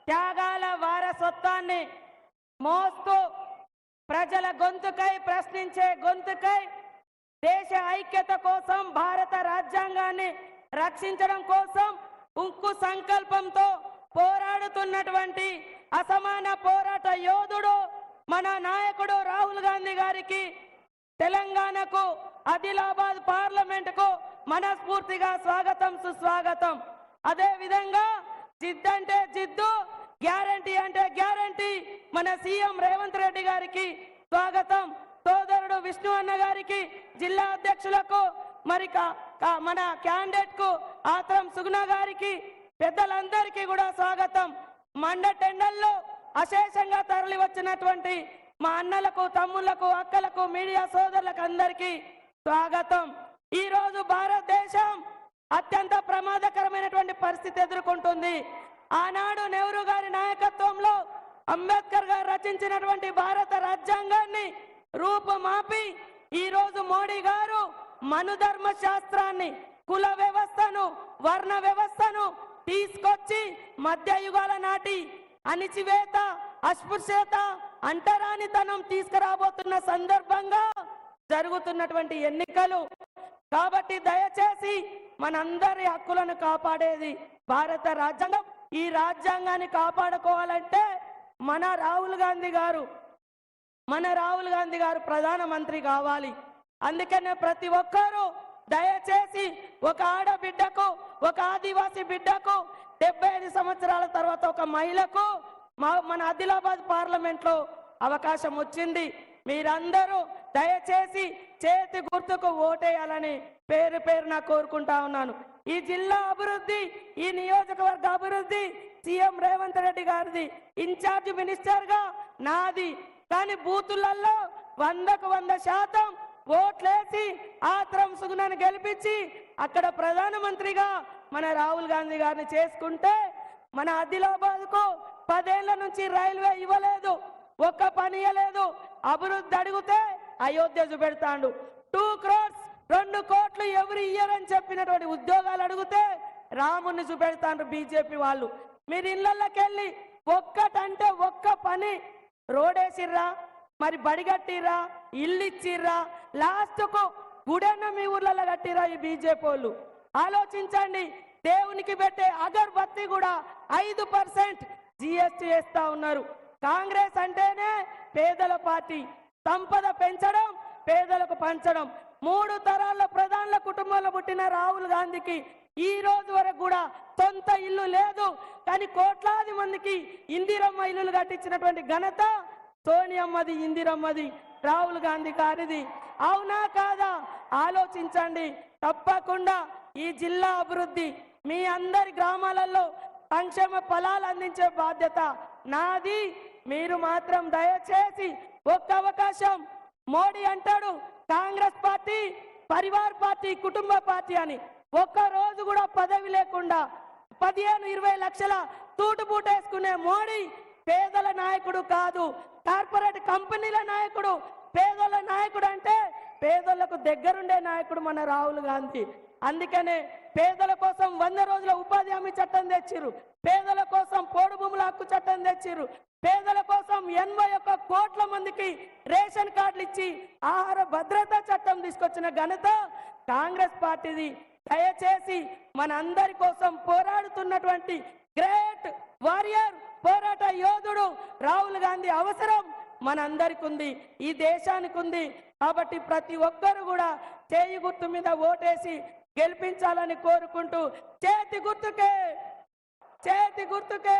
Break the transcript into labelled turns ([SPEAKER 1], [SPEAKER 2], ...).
[SPEAKER 1] త్యాగాల వారసత్వాన్ని మోస్తూ ప్రజల గొంతుకై ప్రశ్నించే గొంతుకై దేశ ఐక్యత కోసం భారత రాజ్యాంగాన్ని రక్షించడం కోసం ఉక్కు సంకల్పంతో పోరాడుతున్నటువంటి అసమాన పోరాట యోధుడు మన నాయకుడు రాహుల్ గాంధీ గారికి తెలంగాణకు ఆదిలాబాద్ పార్లమెంటుకు మనస్ఫూర్తిగా స్వాగతం సుస్వాగతం. అదే విధంగా జిద్దంటే జిద్దు, గ్యారంటీ అంటే గ్యారంటీ మన సీఎం రేవంత్ రెడ్డి గారికి స్వాగతం. సోదరుడు విష్ణు అన్న గారికి, జిల్లా అధ్యక్షులకు, మరి మన క్యాండిడేట్ కు ఆత్రం సుగుణ గారికి, పెద్దలందరికీ కూడా స్వాగతం. మండ టెండల్లో అశేషంగా తరలి వచ్చినటువంటి మా అన్నలకు, తమ్ముళ్లకు, అక్కలకు, మీడియా సోదరులకు అందరికీ స్వాగతం. ఈ రోజు భారతదేశం అత్యంత ప్రమాదకరమైనటువంటి పరిస్థితి ఎదుర్కొంటుంది. ఆనాడు నెహ్రూ గారి నాయకత్వంలో అంబేద్కర్ గారు రచించినటువంటి భారత రాజ్యాంగాన్ని రూపుమాపి ఈ రోజు మోడీ గారు మనుధర్మ శాస్త్రాన్ని, కుల వ్యవస్థను, వర్ణ వ్యవస్థను తీసుకొచ్చి మధ్యయుగాల నాటి అణిచివేత, అస్పృశ్యత, అంటరానితనం తీసుకురాబోతున్న సందర్భంగా జరుగుతున్నటువంటి ఎన్నికలు. కాబట్టి దయచేసి మనందరి హక్కులను కాపాడేది భారత రాజ్యాంగం. ఈ రాజ్యాంగాన్ని కాపాడుకోవాలంటే మన రాహుల్ గాంధీ గారు ప్రధానమంత్రి కావాలి. అందుకనే ప్రతి ఒక్కరూ దయచేసి ఒక ఆడబిడ్డకు, ఒక ఆదివాసీ బిడ్డకు 75 సంవత్సరాల తర్వాత ఒక మహిళకు మన ఆదిలాబాద్ పార్లమెంట్ లో అవకాశం వచ్చింది. మీరందరూ దయచేసి చేతి గుర్తుకు ఓటేయాలని పేరు పేరున కోరుకుంటా ఉన్నాను. ఈ జిల్లా అభివృద్ధి, ఈ నియోజకవర్గ అభివృద్ధి సీఎం రేవంత్ రెడ్డి గారిది, ఇన్ఛార్జ్ మినిస్టర్ గా నాది. కానీ బూతులలో 100కు 100% ఓట్లేసి ఆత్రం సుగుణను గెలిపించి అక్కడ ప్రధానమంత్రిగా మన రాహుల్ గాంధీ గారిని చేసుకుంటే, మన ఆదిలాబాద్ కు 10 ఏళ్ల నుంచి రైల్వే ఇవ్వలేదు, ఒక్క పని ఇవ్వలేదు. అభివృద్ధి అడిగితే అయోధ్య చూపెడతాడు. 2 crores 2 కోట్లు ఎవరు ఇయ్యరని చెప్పినటువంటి ఉద్యోగాలు అడిగితే రాముని చూపెడతాడు బీజేపీ వాళ్ళు. మీరు ఇళ్లకి వెళ్ళి ఒక్కటంటే ఒక్క పని, రోడేసిర్రా, మరి బడి కట్టిర్రా, ఇల్లు ఇచ్చిర్రా, లాస్ట్కు గుడన్న మీ ఊర్లలో కట్టిరా ఈ బీజేపీ వాళ్ళు. ఆలోచించండి. దేవునికి పెట్టే అగర్బత్తి కూడా 5% జిఎస్టీ వేస్తా ఉన్నారు. కాంగ్రెస్ అంటేనే పేదల పార్టీ. సంపద పెంచడం, పేదలకు పంచడం. 3 తరాల ప్రధానుల కుటుంబంలో పుట్టిన రాహుల్ గాంధీకి ఈ రోజు వరకు కూడా సొంత ఇల్లు లేదు. కానీ కోట్లాది మందికి ఇందిరమ్మ ఇల్లులు కట్టించినటువంటి ఘనత సోనియమ్మది, ఇందిరమ్మది, రాహుల్ గాంధీ గారిది. అవునా కాదా ఆలోచించండి. తప్పకుండా ఈ జిల్లా అభివృద్ధి, మీ అందరి గ్రామాలలో సంక్షేమ ఫలాలు అందించే బాధ్యత నాది. మీరు మాత్రం దయచేసి ఒక్క అవకాశం. మోడీ అంటాడు కాంగ్రెస్ పార్టీ పరివార్ పార్టీ, కుటుంబ పార్టీ అని. ఒక్క రోజు కూడా పదవి లేకుండా 15-20 లక్షల తూటుబూటేసుకునే మోడీ పేదల నాయకుడు కాదు, కార్పొరేట్ కంపెనీల నాయకుడు. పేదల నాయకుడు అంటే పేదలకు దగ్గరుండే నాయకుడు మన రాహుల్ గాంధీ. అందుకనే పేదల కోసం 100 రోజుల ఉపాధి హామీ చట్టం తెచ్చిర్రు, పేదల కోసం పోడు భూముల హక్కు చట్టం తెచ్చిర్రు, పేదల కోసం 81 కోట్ల మందికి రేషన్ కార్డులు ఇచ్చి ఆహార భద్రతా చట్టం తీసుకొచ్చిన ఘనత కాంగ్రెస్ పార్టీది. దయచేసి మన అందరి కోసం పోరాడుతున్నటువంటి గ్రేట్ వారియర్, పోరాట యోధుడు రాహుల్ గాంధీ అవసరం మనందరికి ఉంది, ఈ దేశానికి ఉంది. కాబట్టి ప్రతి ఒక్కరు కూడా చేయి గుర్తు మీద ఓటేసి గెలిపించాలని కోరుకుంటూ చేతి గుర్తుకే